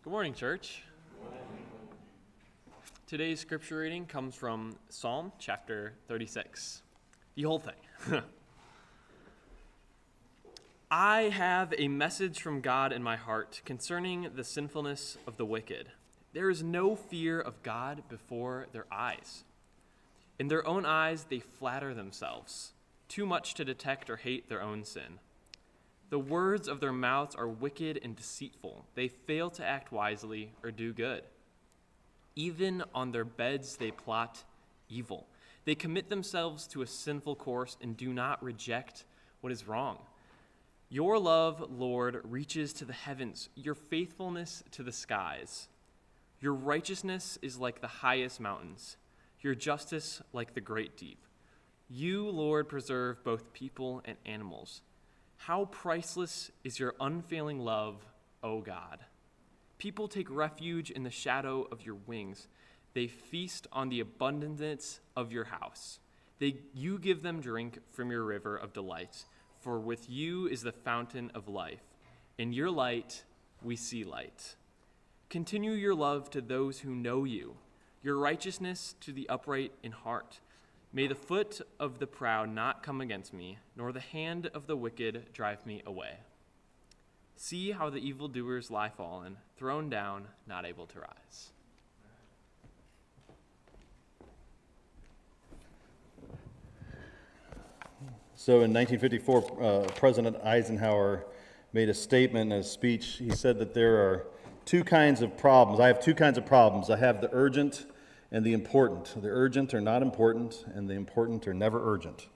Good morning, church. Today's scripture reading comes from Psalm chapter 36. The whole thing. I have a message from God in my heart concerning the sinfulness of the wicked. There is no fear of God before their eyes. In their own eyes they flatter themselves, too much to detect or hate their own sin. The words of their mouths are wicked and deceitful. They fail to act wisely or do good. Even on their beds they plot evil. They commit themselves to a sinful course and do not reject what is wrong. Your love, Lord, reaches to the heavens, your faithfulness to the skies. Your righteousness is like the highest mountains, your justice like the great deep. You, Lord, preserve both people and animals. How priceless is your unfailing love, O God. People take refuge in the shadow of your wings. They feast on the abundance of your house. You give them drink from your river of delight, for with you is the fountain of life. In your light we see light. Continue your love to those who know you, your righteousness to the upright in heart. May the foot of the proud not come against me, nor the hand of the wicked drive me away. See how the evildoers lie fallen, thrown down, not able to rise. So in 1954, President Eisenhower made a statement in a speech. He said that there are two kinds of problems. I have two kinds of problems. I have the urgent and the important. The urgent are not important, and the important are never urgent.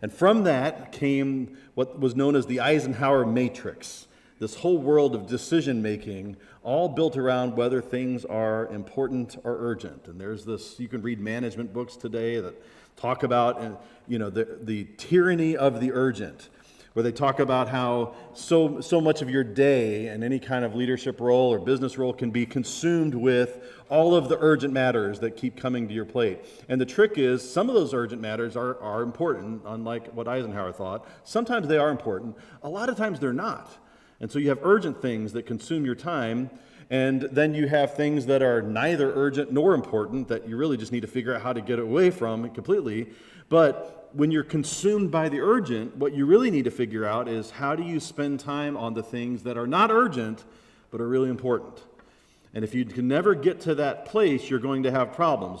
And from that came what was known as the Eisenhower matrix, this whole world of decision-making, all built around whether things are important or urgent. And there's this, you can read management books today that talk about, the tyranny of the urgent, where they talk about how so much of your day and any kind of leadership role or business role can be consumed with all of the urgent matters that keep coming to your plate. And the trick is, some of those urgent matters are important, unlike what Eisenhower thought. Sometimes they are important. A lot of times they're not. And so you have urgent things that consume your time, and then you have things that are neither urgent nor important that you really just need to figure out how to get away from completely. But when you're consumed by the urgent, what you really need to figure out is how do you spend time on the things that are not urgent but are really important. And if you can never get to that place, you're going to have problems.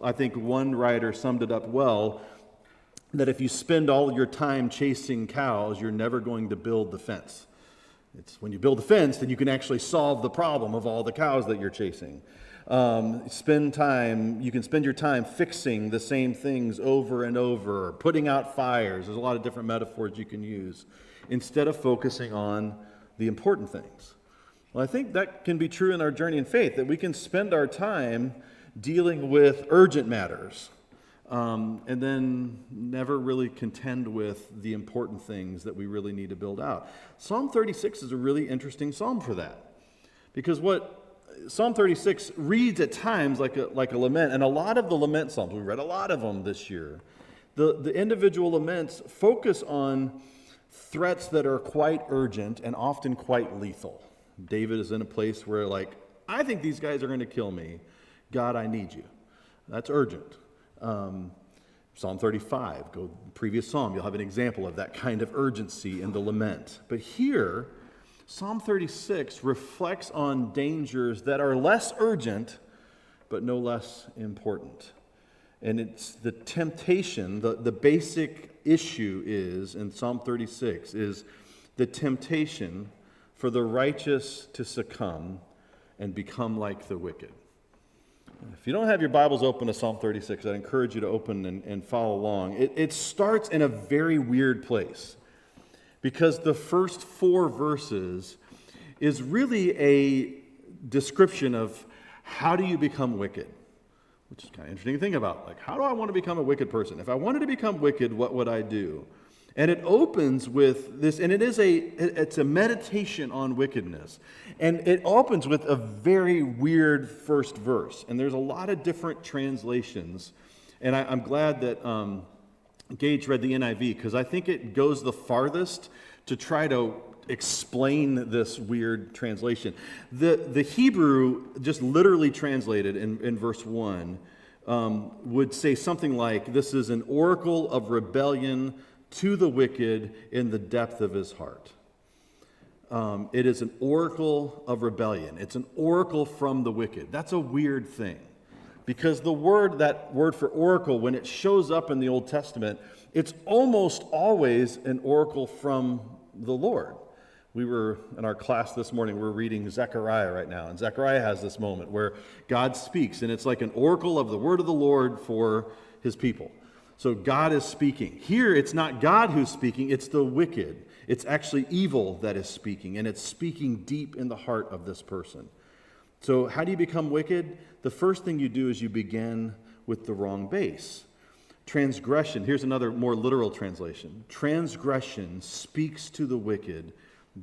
I think one writer summed it up well, that if you spend all your time chasing cows, you're never going to build the fence. It's when you build the fence, then you can actually solve the problem of all the cows that you're chasing. You can spend your time fixing the same things over and over, putting out fires. There's a lot of different metaphors you can use, instead of focusing on the important things. Well, I think that can be true in our journey in faith, that we can spend our time dealing with urgent matters, and then never really contend with the important things that we really need to build out. Psalm 36 is a really interesting psalm for that, because what Psalm 36 reads at times like a lament, and a lot of the lament psalms, we read a lot of them this year, the individual laments focus on threats that are quite urgent and often quite lethal. David is in a place where, I think these guys are going to kill me. God, I need you. That's urgent. Psalm 35, previous psalm, you'll have an example of that kind of urgency in the lament. But here, Psalm 36 reflects on dangers that are less urgent, but no less important. And it's the temptation, the basic issue is, in Psalm 36, is the temptation for the righteous to succumb and become like the wicked. If you don't have your Bibles open to Psalm 36, I'd encourage you to open and follow along. It starts in a very weird place, because the first 4 verses is really a description of how do you become wicked, which is kind of interesting to think about. How do I want to become a wicked person? If I wanted to become wicked, what would I do? And it opens with this, and it's a meditation on wickedness. And it opens with a very weird first verse. And there's a lot of different translations. And I'm glad that Gage read the NIV, because I think it goes the farthest to try to explain this weird translation. The Hebrew, just literally translated in verse 1, would say something like, this is an oracle of rebellion to the wicked in the depth of his heart. It is an oracle of rebellion. It's an oracle from the wicked. That's a weird thing. Because that word for oracle, when it shows up in the Old Testament, it's almost always an oracle from the Lord. We were, in our class this morning, we're reading Zechariah right now. And Zechariah has this moment where God speaks, and it's like an oracle of the word of the Lord for his people. So God is speaking. Here, it's not God who's speaking, it's the wicked. It's actually evil that is speaking, and it's speaking deep in the heart of this person. So how do you become wicked? The first thing you do is you begin with the wrong base. Transgression, here's another more literal translation. Transgression speaks to the wicked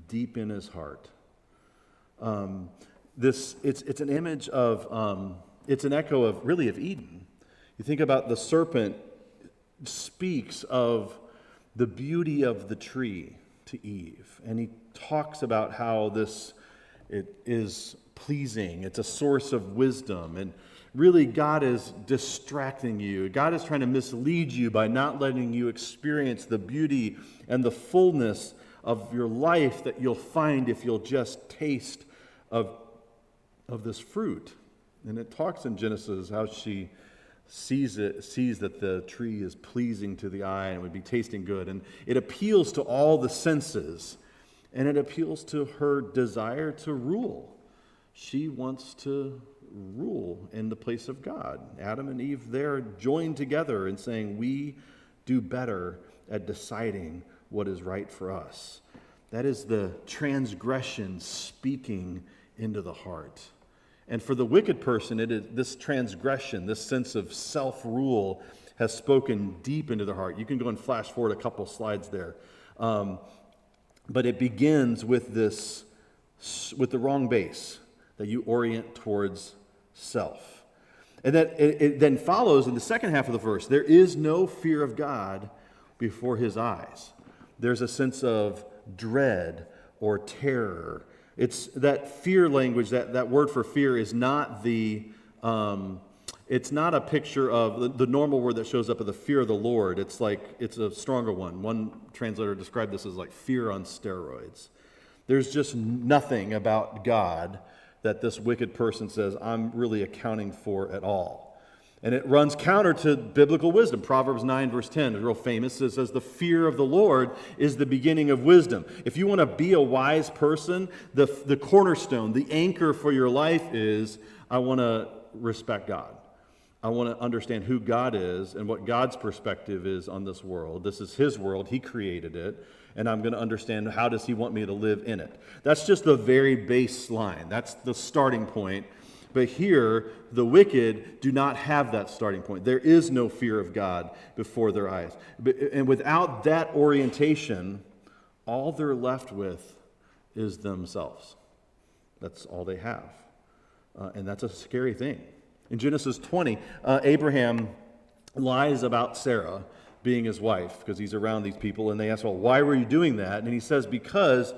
deep in his heart. It's an image of, it's an echo of Eden. You think about the serpent speaks of the beauty of the tree to Eve, and he talks about how it is pleasing, it's a source of wisdom, and really God is distracting you. God is trying to mislead you by not letting you experience the beauty and the fullness of your life that you'll find if you'll just taste of this fruit. And it talks in Genesis how she sees that the tree is pleasing to the eye and would be tasting good. And it appeals to all the senses, and it appeals to her desire to rule. She wants to rule in the place of God. Adam and Eve, they're joined together in saying, we do better at deciding what is right for us. That is the transgression speaking into the heart. And for the wicked person, it is this transgression, this sense of self-rule has spoken deep into their heart. You can go and flash forward a couple slides there. But it begins with with the wrong base, that you orient towards self. And that it then follows in the second half of the verse, there is no fear of God before his eyes. There's a sense of dread or terror. It's that fear language, that word for fear is not it's not a picture of the normal word that shows up of the fear of the Lord. It's a stronger one. One translator described this as like fear on steroids. There's just nothing about God that this wicked person says, I'm really accounting for at all. And it runs counter to biblical wisdom. Proverbs 9 verse 10 is real famous. It says, the fear of the Lord is the beginning of wisdom. If you want to be a wise person, the cornerstone, the anchor for your life is, I want to respect God. I want to understand who God is and what God's perspective is on this world. This is his world. He created it. And I'm going to understand how does he want me to live in it. That's just the very baseline. That's the starting point. But here, the wicked do not have that starting point. There is no fear of God before their eyes. And without that orientation, all they're left with is themselves. That's all they have. And that's a scary thing. In Genesis 20, Abraham lies about Sarah being his wife because he's around these people. And they ask, well, why were you doing that? And he says, because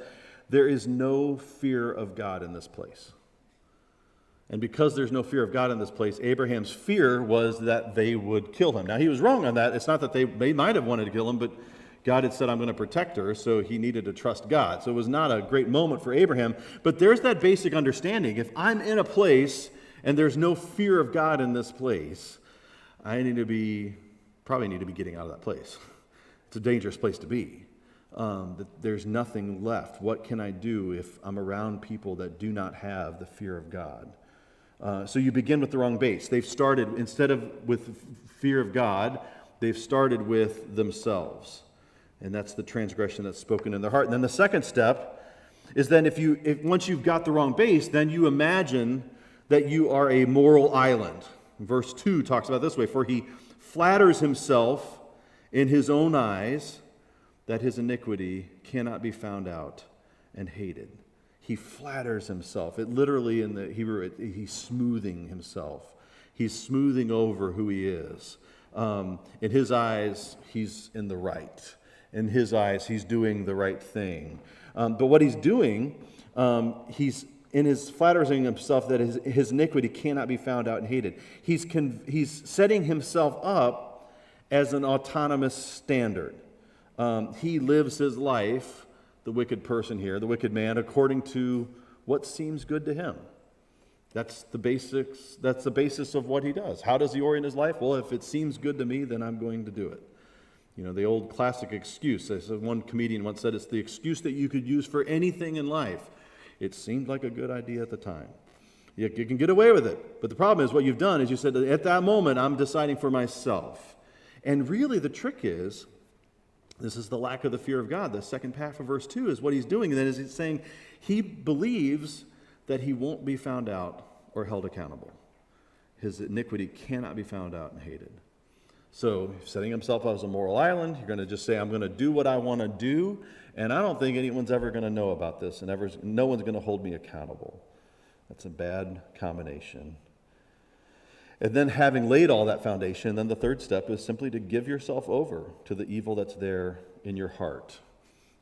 there is no fear of God in this place. And because there's no fear of God in this place, Abraham's fear was that they would kill him. Now, he was wrong on that. It's not that they might have wanted to kill him, but God had said, I'm going to protect her, so he needed to trust God. So it was not a great moment for Abraham. But there's that basic understanding. If I'm in a place and there's no fear of God in this place, I probably need to be getting out of that place. It's a dangerous place to be. There's nothing left. What can I do if I'm around people that do not have the fear of God? So you begin with the wrong base. They've started, instead of with fear of God, they've started with themselves. And that's the transgression that's spoken in their heart. And then the second step is then if once you've got the wrong base, then you imagine that you are a moral island. Verse 2 talks about it this way, for he flatters himself in his own eyes that his iniquity cannot be found out and hated. He flatters himself. It literally in the Hebrew, he's smoothing himself. He's smoothing over who he is. In his eyes, he's in the right. In his eyes, he's doing the right thing. But what he's doing, he's flattering himself that his iniquity cannot be found out and hated. He's setting himself up as an autonomous standard. He lives his life, the wicked person here, the wicked man, according to what seems good to him. That's the basis of what he does. How does he orient his life? Well, if it seems good to me, then I'm going to do it. You know, the old classic excuse. As one comedian once said, it's the excuse that you could use for anything in life. It seemed like a good idea at the time. You can get away with it. But the problem is what you've done is you said, at that moment, I'm deciding for myself. And really the trick is, this is the lack of the fear of God. The second half of verse 2 is what he's doing. And that is he's saying he believes that he won't be found out or held accountable. His iniquity cannot be found out and hated. So setting himself up as a moral island, you're going to just say, I'm going to do what I want to do, and I don't think anyone's ever going to know about this, and no one's going to hold me accountable. That's a bad combination. And then having laid all that foundation, then the third step is simply to give yourself over to the evil that's there in your heart.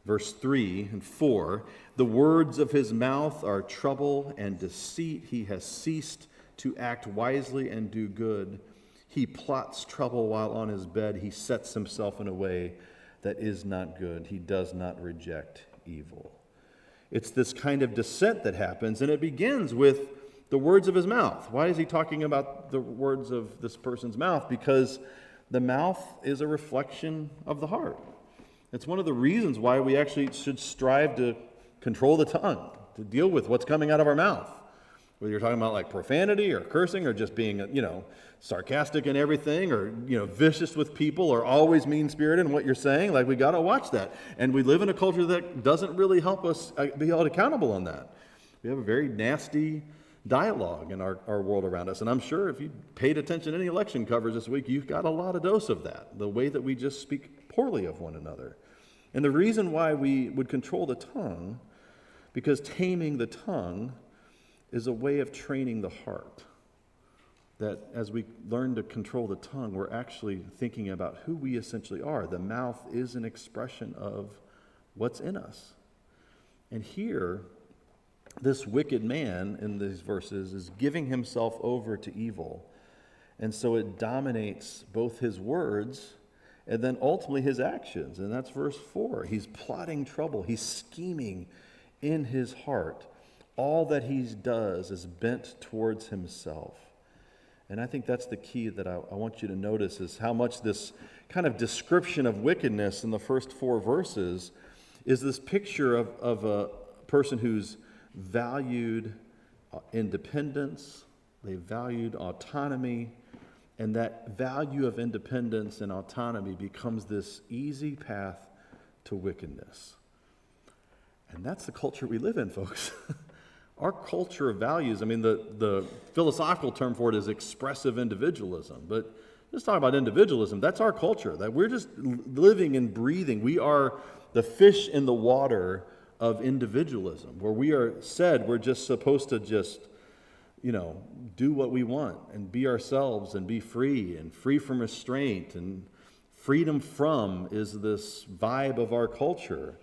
Verse 3 and 4, the words of his mouth are trouble and deceit. He has ceased to act wisely and do good. He plots trouble while on his bed. He sets himself in a way that is not good. He does not reject evil. It's this kind of descent that happens, and it begins with the words of his mouth. Why is he talking about the words of this person's mouth? Because the mouth is a reflection of the heart. It's one of the reasons why we actually should strive to control the tongue, to deal with what's coming out of our mouth. Whether you're talking about like profanity or cursing or just being, sarcastic in everything or, vicious with people or always mean-spirited in what you're saying, like we got to watch that. And we live in a culture that doesn't really help us be held accountable on that. We have a very nasty dialogue in our world around us. And I'm sure if you paid attention to any election coverage this week, you've got a lot of dose of that, the way that we just speak poorly of one another. And the reason why we would control the tongue, because taming the tongue is a way of training the heart. That as we learn to control the tongue, we're actually thinking about who we essentially are. The mouth is an expression of what's in us. And here, this wicked man in these verses is giving himself over to evil. And so it dominates both his words and then ultimately his actions. And that's verse 4. He's plotting trouble. He's scheming in his heart. All that he does is bent towards himself. And I think that's the key that I want you to notice is how much this kind of description of wickedness in the first 4 verses is this picture of a person who's valued independence, they valued autonomy, and that value of independence and autonomy becomes this easy path to wickedness. And that's the culture we live in, folks. Our culture of values, the philosophical term for it is expressive individualism, but let's talk about individualism. That's our culture, that we're just living and breathing. We are the fish in the water of individualism, where we are said we're just supposed to just, do what we want and be ourselves and be free and free from restraint. And freedom from is this vibe of our culture.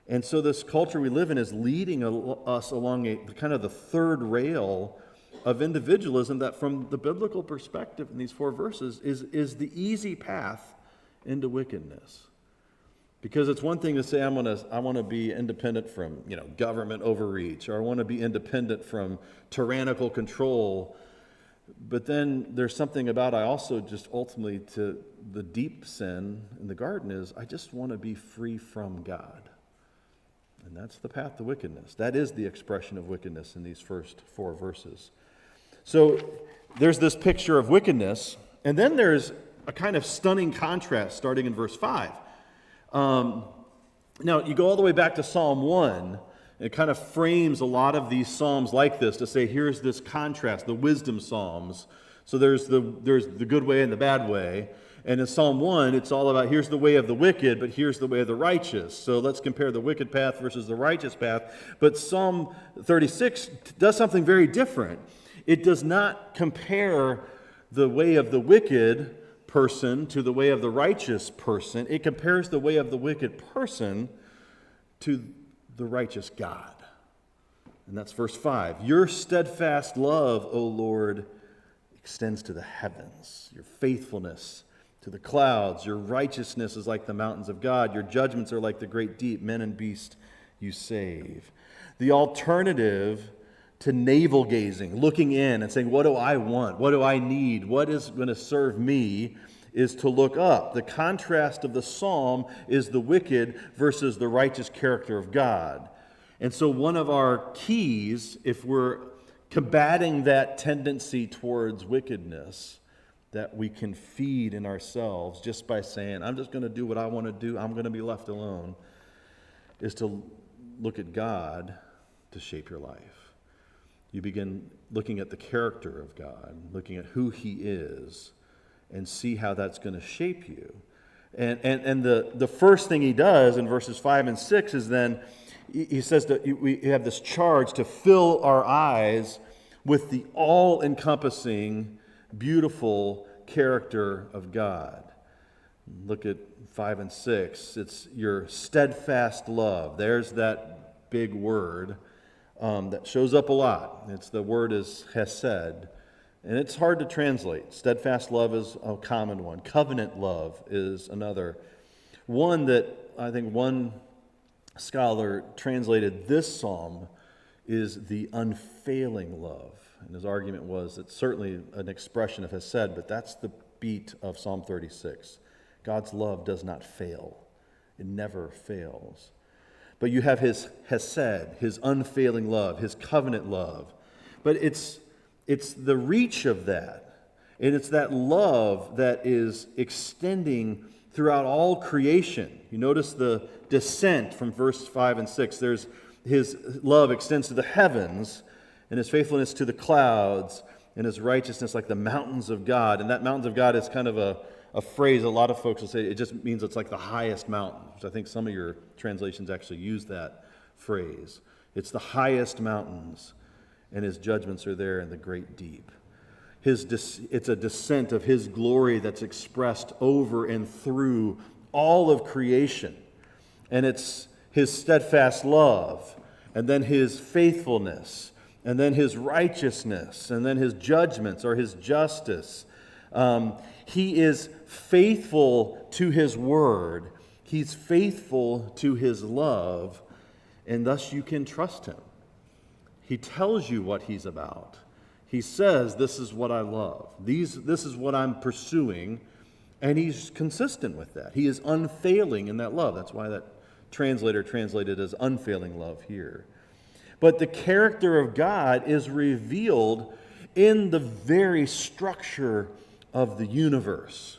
And so this culture we live in is leading us along kind of the third rail of individualism that from the biblical perspective in these 4 verses is the easy path into wickedness. Because it's one thing to say I want to be independent from government overreach, or I want to be independent from tyrannical control. But then there's something about I also just ultimately to the deep sin in the garden is I just want to be free from God. And that's the path to wickedness. That is the expression of wickedness in these first 4 verses. So there's this picture of wickedness, and then there's a kind of stunning contrast starting in verse 5. Now, you go all the way back to Psalm 1. It kind of frames a lot of these psalms like this to say, here's this contrast, the wisdom psalms. So there's the good way and the bad way. And in Psalm 1, it's all about here's the way of the wicked, but here's the way of the righteous. So let's compare the wicked path versus the righteous path. But Psalm 36 does something very different. It does not compare the way of the wicked person to the way of the righteous person. It compares the way of the wicked person to the righteous God. And that's verse 5. Your steadfast love, O Lord, extends to the heavens. Your faithfulness to the clouds. Your righteousness is like the mountains of God. Your judgments are like the great deep. Men and beast you save. The alternative to navel gazing, looking in and saying, what do I want? What do I need? What is going to serve me? Is to look up. The contrast of the psalm is the wicked versus the righteous character of God. And so one of our keys, if we're combating that tendency towards wickedness, that we can feed in ourselves just by saying, I'm just going to do what I want to do, I'm going to be left alone, is to look at God to shape your life. You begin looking at the character of God, looking at who He is, and see how that's going to shape you. And the first thing He does in verses 5 and 6 is then, He says that we have this charge to fill our eyes with the all-encompassing, beautiful character of God. Look at 5 and 6. It's your steadfast love. There's that big word that shows up a lot. The word is hesed. And it's hard to translate. Steadfast love is a common one. Covenant love is another. One that I think one scholar translated this psalm is the unfailing love. And his argument was it's certainly an expression of hesed, but that's the beat of Psalm 36. God's love does not fail. It never fails. But you have His hesed, His unfailing love, His covenant love. But it's the reach of that. And it's that love that is extending throughout all creation. You notice the descent from verse 5 and 6. There's His love extends to the heavens, and His faithfulness to the clouds, and His righteousness like the mountains of God. And that mountains of God is kind of a phrase a lot of folks will say. It just means it's like the highest mountain, which I think some of your translations actually use that phrase. It's the highest mountains, and His judgments are there in the great deep. It's a descent of His glory that's expressed over and through all of creation. And it's His steadfast love, and then His faithfulness, and then His righteousness, and then His judgments or His justice. He is faithful to His word. He's faithful to His love, and thus you can trust Him. He tells you what He's about. He says, this is what I love. This is what I'm pursuing, and He's consistent with that. He is unfailing in that love. That's why that translator translated as unfailing love here. But the character of God is revealed in the very structure of the universe.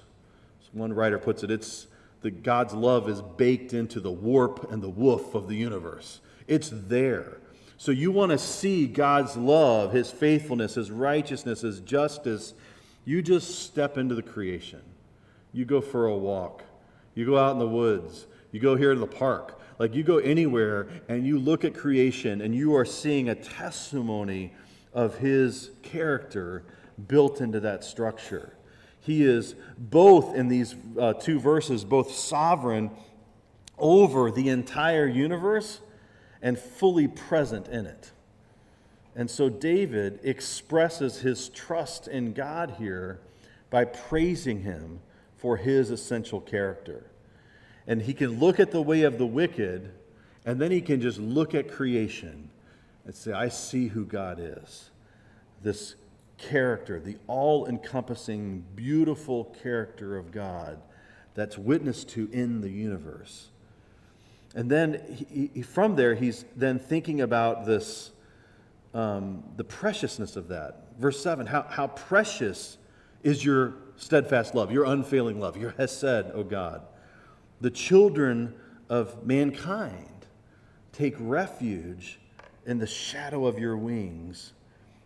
As one writer puts it, it's that God's love is baked into the warp and the woof of the universe. It's there. So you want to see God's love, His faithfulness, His righteousness, His justice, you just step into the creation. You go for a walk. You go out in the woods. You go here to the park. Like you go anywhere and you look at creation and you are seeing a testimony of His character built into that structure. He is both, in these two verses, both sovereign over the entire universe and fully present in it. And so David expresses his trust in God here by praising Him for His essential character. And he can look at the way of the wicked, and then he can just look at creation and say, I see who God is. This character, the all-encompassing, beautiful character of God that's witnessed to in the universe. And then from there, he's then thinking about this, the preciousness of that. Verse 7, how precious is your steadfast love, your unfailing love, your hesed, O God. The children of mankind take refuge in the shadow of your wings.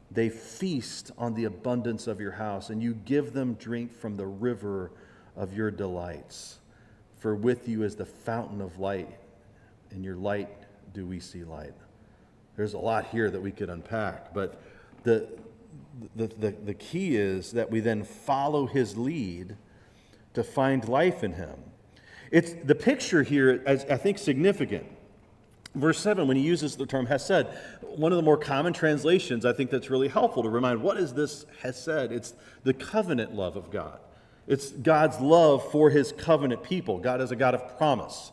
They feast on the abundance of your house, and you give them drink from the river of your delights. For with you is the fountain of light, in your light do we see light. There's a lot here that we could unpack, but the key is that we then follow His lead to find life in Him. It's the picture here is, I think, significant. Verse 7, when he uses the term hesed, one of the more common translations, I think that's really helpful to remind, what is this hesed? It's the covenant love of God. It's God's love for his covenant people. God is a God of promise.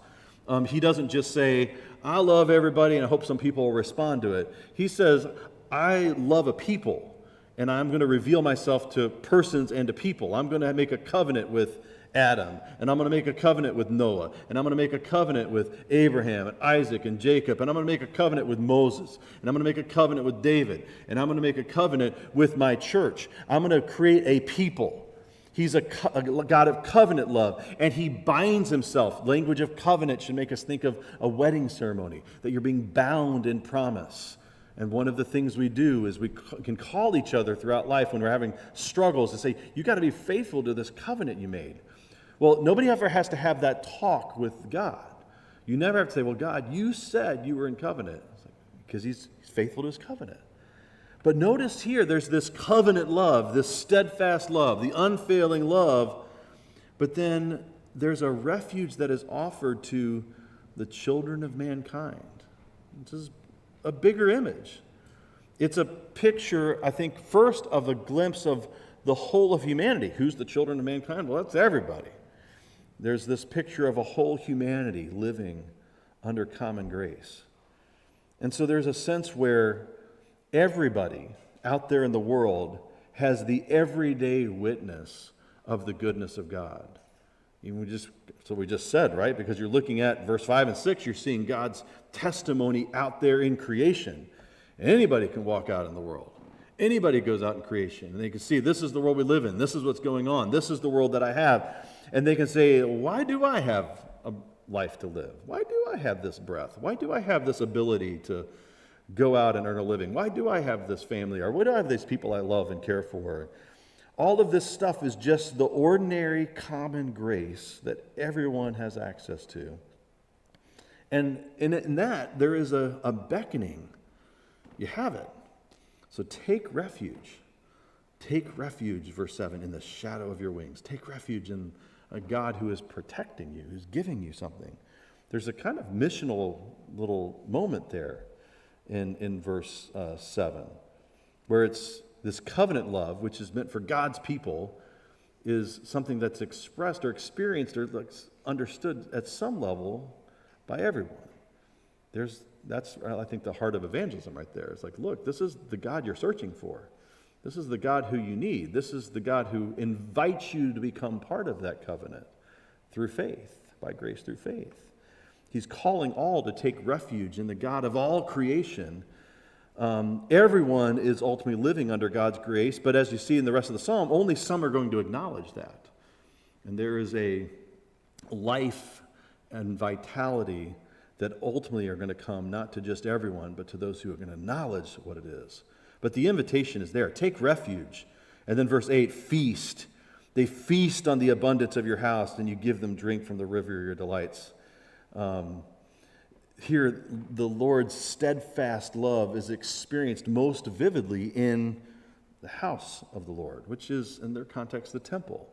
He doesn't just say, I love everybody and I hope some people will respond to it. He says, I love a people and I'm going to reveal myself to persons and to people. I'm going to make a covenant with Adam, and I'm going to make a covenant with Noah, and I'm going to make a covenant with Abraham and Isaac and Jacob, and I'm going to make a covenant with Moses, and I'm going to make a covenant with David, and I'm going to make a covenant with my church. I'm going to create a people. He's a God of covenant love, and he binds himself. Language of covenant should make us think of a wedding ceremony, that you're being bound in promise. And one of the things we do is we can call each other throughout life when we're having struggles and say, you got to be faithful to this covenant you made. Well, nobody ever has to have that talk with God. You never have to say, well, God, you said you were in covenant. Because he's faithful to his covenant. But notice here, there's this covenant love, this steadfast love, the unfailing love. But then there's a refuge that is offered to the children of mankind. This is a bigger image. It's a picture, I think, first of a glimpse of the whole of humanity. Who's the children of mankind? Well, that's everybody. There's this picture of a whole humanity living under common grace. And so there's a sense where everybody out there in the world has the everyday witness of the goodness of God. We just said, right? Because you're looking at verse 5 and 6, you're seeing God's testimony out there in creation. Anybody can walk out in the world. Anybody goes out in creation, and they can see this is the world we live in. This is what's going on. This is the world that I have. And they can say, why do I have a life to live? Why do I have this breath? Why do I have this ability to go out and earn a living? Why do I have this family? Or why do I have these people I love and care for? All of this stuff is just the ordinary common grace that everyone has access to. And in that, there is a beckoning. You have it. So take refuge. Take refuge, verse 7, in the shadow of your wings. Take refuge in a God who is protecting you, who's giving you something. There's a kind of missional little moment there in verse 7, where it's this covenant love, which is meant for God's people, is something that's expressed or experienced or understood at some level by everyone. That's, I think, the heart of evangelism right there. It's like, look, this is the God you're searching for. This is the God who you need. This is the God who invites you to become part of that covenant through faith, by grace through faith. He's calling all to take refuge in the God of all creation. Everyone is ultimately living under God's grace, but as you see in the rest of the psalm, only some are going to acknowledge that. And there is a life and vitality that ultimately are going to come not to just everyone, but to those who are going to acknowledge what it is. But the invitation is there. Take refuge. And then verse 8, feast. They feast on the abundance of your house, and you give them drink from the river of your delights. Here, the Lord's steadfast love is experienced most vividly in the house of the Lord, which is, in their context, the temple.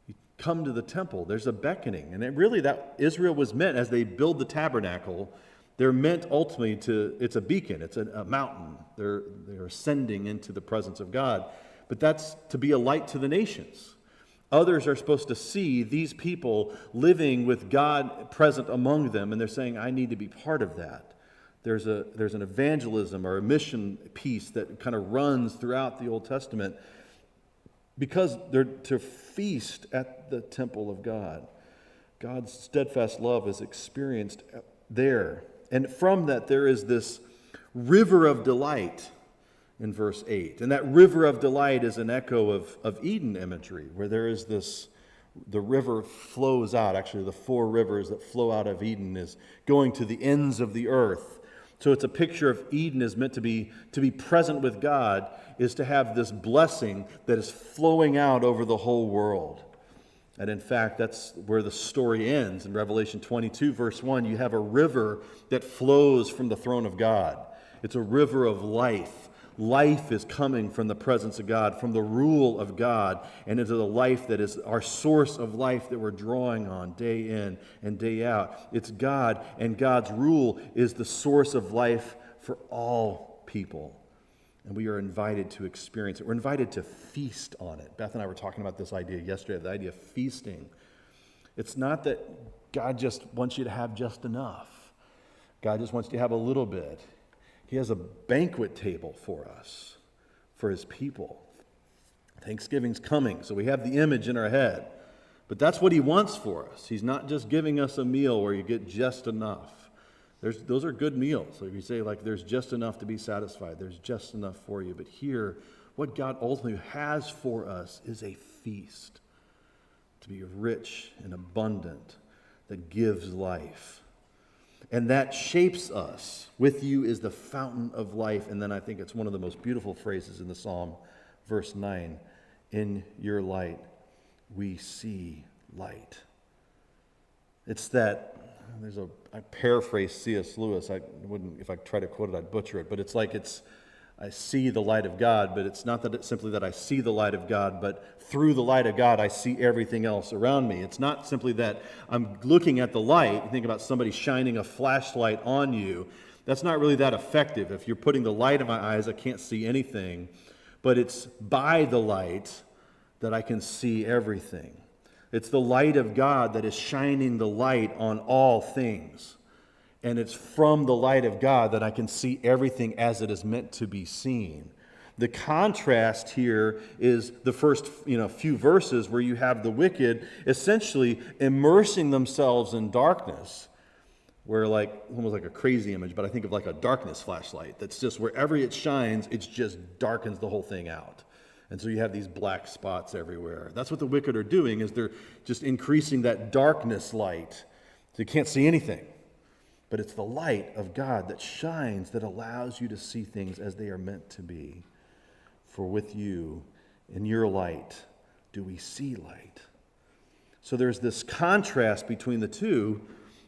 You come to the temple, there's a beckoning. And that Israel was meant, as they build the tabernacle, they're meant ultimately it's a beacon, it's a mountain. They're ascending into the presence of God. But that's to be a light to the nations. Others are supposed to see these people living with God present among them, and they're saying, I need to be part of that. There's an evangelism or a mission piece that kind of runs throughout the Old Testament because they're to feast at the temple of God. God's steadfast love is experienced there. And from that, there is this river of delight in verse 8. And that river of delight is an echo of Eden imagery, where there is the river flows out. Actually, the 4 rivers that flow out of Eden is going to the ends of the earth. So it's a picture of Eden is meant to be present with God, is to have this blessing that is flowing out over the whole world. And in fact, that's where the story ends. In Revelation 22, verse 1, you have a river that flows from the throne of God. It's a river of life life is coming from the presence of God, from the rule of God, and into the life that is our source of life that we're drawing on day in and day out. It's God, and God's rule is the source of life for all people. And we are invited to experience it. We're invited to feast on it. Beth and I were talking about this idea yesterday, the idea of feasting. It's not that God just wants you to have just enough. God just wants you to have a little bit. He has a banquet table for us, for his people. Thanksgiving's coming, so we have the image in our head. But that's what he wants for us. He's not just giving us a meal where you get just enough. Those are good meals. So if you say, like, there's just enough to be satisfied, there's just enough for you. But here, what God ultimately has for us is a feast, to be rich and abundant, that gives life. And that shapes us. With you is the fountain of life. And then I think it's one of the most beautiful phrases in the Psalm, verse 9. In your light, we see light. It's that, I paraphrase C.S. Lewis. I wouldn't, if I try to quote it, I'd butcher it. But it's like I see the light of God, but it's not that it's simply that I see the light of God, but through the light of God, I see everything else around me. It's not simply that I'm looking at the light. You think about somebody shining a flashlight on you. That's not really that effective. If you're putting the light in my eyes, I can't see anything. But it's by the light that I can see everything. It's the light of God that is shining the light on all things. And it's from the light of God that I can see everything as it is meant to be seen. The contrast here is the first few verses where you have the wicked essentially immersing themselves in darkness, where almost like a crazy image, but I think of like a darkness flashlight that's just wherever it shines, it just darkens the whole thing out. And so you have these black spots everywhere. That's what the wicked are doing, is they're just increasing that darkness light. So you can't see anything. But it's the light of God that shines, that allows you to see things as they are meant to be. For with you, in your light, do we see light. So there's this contrast between the two.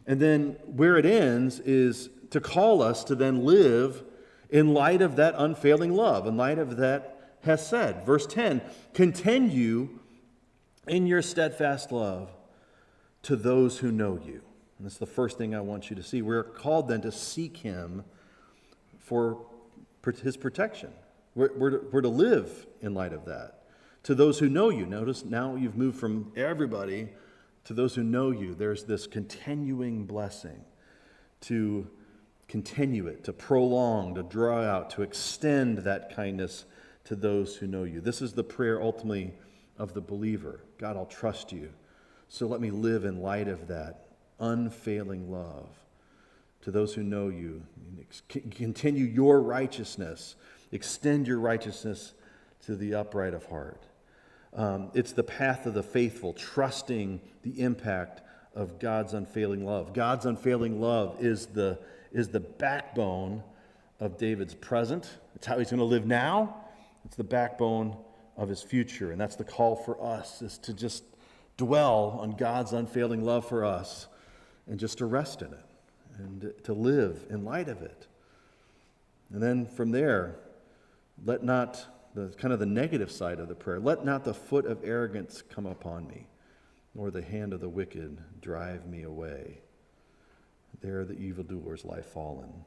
And then where it ends is to call us to then live in light of that unfailing love, in light of that hesed. Verse 10, continue in your steadfast love to those who know you. And that's the first thing I want you to see. We're called then to seek him for his protection. We're to live in light of that. To those who know you. Notice now you've moved from everybody to those who know you. There's this continuing blessing to continue it, to prolong, to draw out, to extend that kindness to those who know you. This is the prayer ultimately of the believer. God, I'll trust you. So let me live in light of that unfailing love. To those who know you, continue your righteousness. Extend your righteousness to the upright of heart. It's the path of the faithful, trusting the impact of God's unfailing love. God's unfailing love is the backbone of David's present. It's how he's going to live now. It's the backbone of his future. And that's the call for us, is to just dwell on God's unfailing love for us and just to rest in it and to live in light of it. And then from there, let not the negative side of the prayer, let not the foot of arrogance come upon me, nor the hand of the wicked drive me away. There the evildoers lie fallen.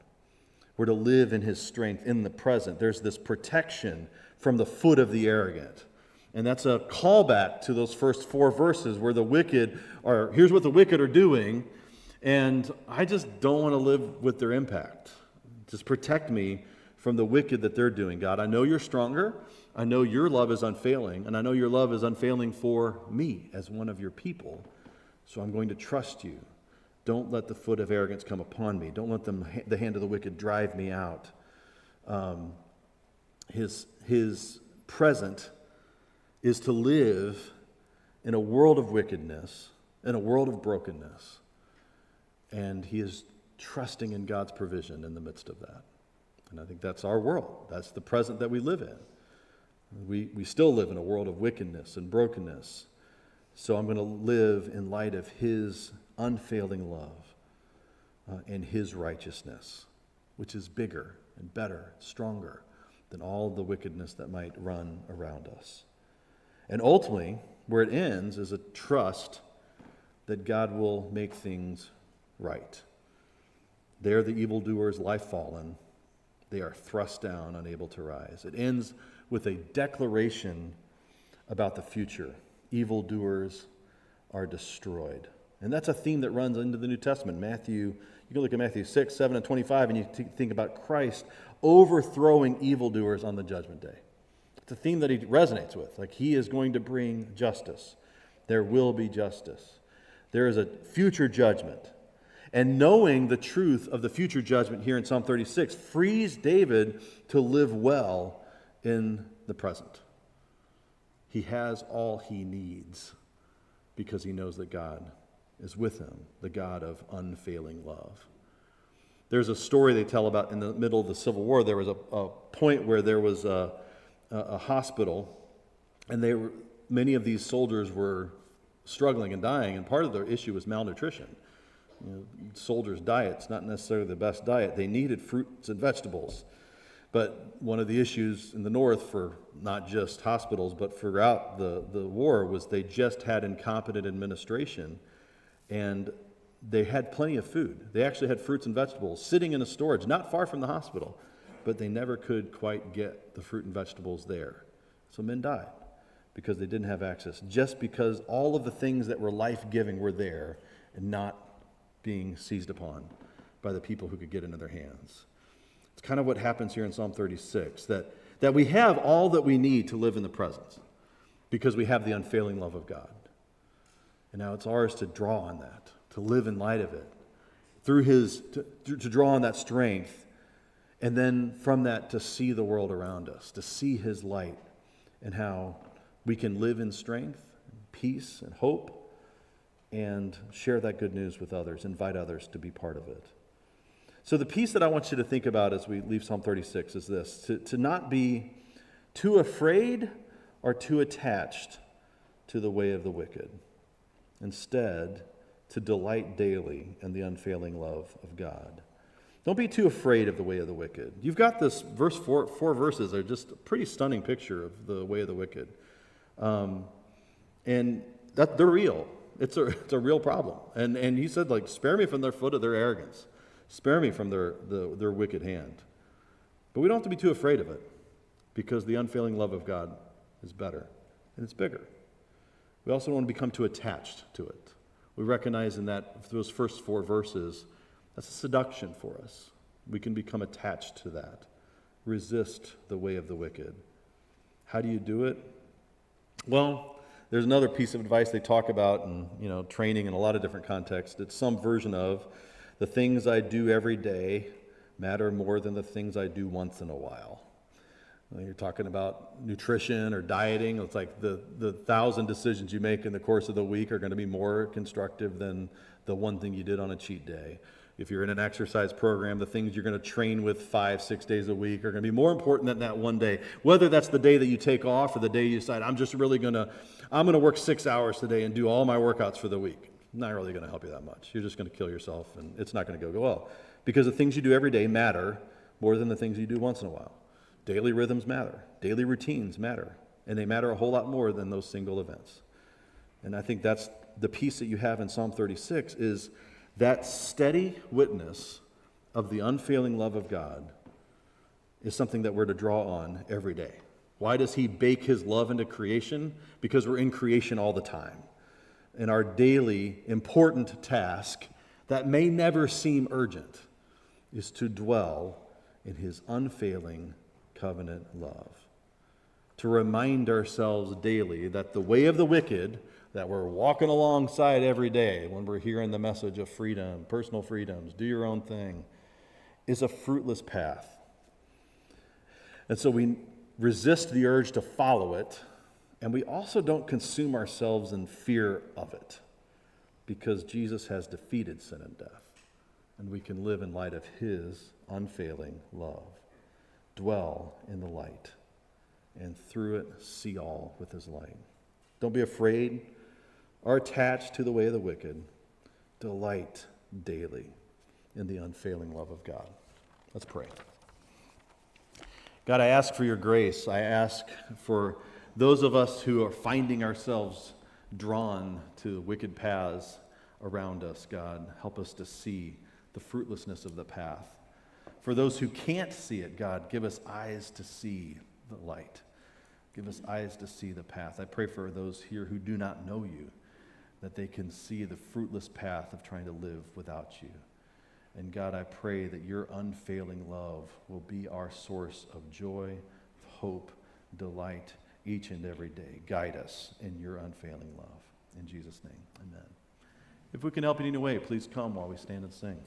We're to live in his strength in the present. There's this protection from the foot of the arrogant. And that's a callback to those first 4 verses where here's what the wicked are doing, and I just don't want to live with their impact. Just protect me from the wicked that they're doing. God, I know you're stronger. I know your love is unfailing, and I know your love is unfailing for me as one of your people. So I'm going to trust you. Don't let the foot of arrogance come upon me. Don't let the hand of the wicked drive me out. His present is to live in a world of wickedness, in a world of brokenness. And he is trusting in God's provision in the midst of that. And I think that's our world. That's the present that we live in. We still live in a world of wickedness and brokenness. So I'm going to live in light of his unfailing love and his righteousness, which is bigger and better, stronger than all the wickedness that might run around us. And ultimately, where it ends is a trust that God will make things right. There the evildoers lie fallen. They are thrust down, unable to rise. It ends with a declaration about the future. Evildoers are destroyed. And that's a theme that runs into the New Testament. You can look at Matthew 6, 7, and 25, and you think about Christ overthrowing evildoers on the judgment day. It's a theme that he resonates with. Like, he is going to bring justice. There will be justice. There is a future judgment. And knowing the truth of the future judgment here in Psalm 36 frees David to live well in the present. He has all he needs because he knows that God is with him, the God of unfailing love. There's a story they tell about in the middle of the Civil War. There was a point where there was a hospital, and many of these soldiers were struggling and dying, and part of their issue was malnutrition. Soldiers' diet's not necessarily the best diet. They needed fruits and vegetables. But one of the issues in the North for not just hospitals, but throughout the war, was they just had incompetent administration, and they had plenty of food. They actually had fruits and vegetables sitting in a storage not far from the hospital, but they never could quite get the fruit and vegetables there. So men died because they didn't have access, just because all of the things that were life-giving were there and not being seized upon by the people who could get into their hands. It's kind of what happens here in Psalm 36, that we have all that we need to live in the present because we have the unfailing love of God. And now it's ours to draw on that, to live in light of it, to draw on that strength, and then from that to see the world around us, to see his light and how we can live in strength, and peace, and hope, and share that good news with others, invite others to be part of it. So the piece that I want you to think about as we leave Psalm 36 is this: to not be too afraid or too attached to the way of the wicked. Instead, to delight daily in the unfailing love of God. Don't be too afraid of the way of the wicked. You've got this four verses are just a pretty stunning picture of the way of the wicked. And that they're real. It's a real problem. And he said, like, spare me from their foot of their arrogance. Spare me from their wicked hand. But we don't have to be too afraid of it, because the unfailing love of God is better, and it's bigger. We also don't want to become too attached to it. We recognize in those first four verses, that's a seduction for us. We can become attached to that. Resist the way of the wicked. How do you do it? Well, there's another piece of advice they talk about in training in a lot of different contexts. It's some version of, the things I do every day matter more than the things I do once in a while. When you're talking about nutrition or dieting, it's like the 1,000 decisions you make in the course of the week are going to be more constructive than the one thing you did on a cheat day. If you're in an exercise program, the things you're going to train with 5-6 days a week are going to be more important than that one day. Whether that's the day that you take off or the day you decide, I'm going to work 6 hours today and do all my workouts for the week. Not really going to help you that much. You're just going to kill yourself, and it's not going to go well. Because the things you do every day matter more than the things you do once in a while. Daily rhythms matter. Daily routines matter. And they matter a whole lot more than those single events. And I think that's the piece that you have in Psalm 36 is that steady witness of the unfailing love of God is something that we're to draw on every day. Why does he bake his love into creation? Because we're in creation all the time. And our daily important task that may never seem urgent is to dwell in his unfailing covenant love. To remind ourselves daily that the way of the wicked that we're walking alongside every day when we're hearing the message of freedom, personal freedoms, do your own thing, is a fruitless path. And so we resist the urge to follow it, and we also don't consume ourselves in fear of it, because Jesus has defeated sin and death, and we can live in light of his unfailing love. Dwell in the light, and through it see all with his light. Don't be afraid or attached to the way of the wicked. Delight daily in the unfailing love of God. Let's pray. God, I ask for your grace. I ask for those of us who are finding ourselves drawn to wicked paths around us, God, help us to see the fruitlessness of the path. For those who can't see it, God, give us eyes to see the light. Give us eyes to see the path. I pray for those here who do not know you, that they can see the fruitless path of trying to live without you. And God, I pray that your unfailing love will be our source of joy, hope, delight each and every day. Guide us in your unfailing love. In Jesus' name, amen. If we can help in any way, please come while we stand and sing.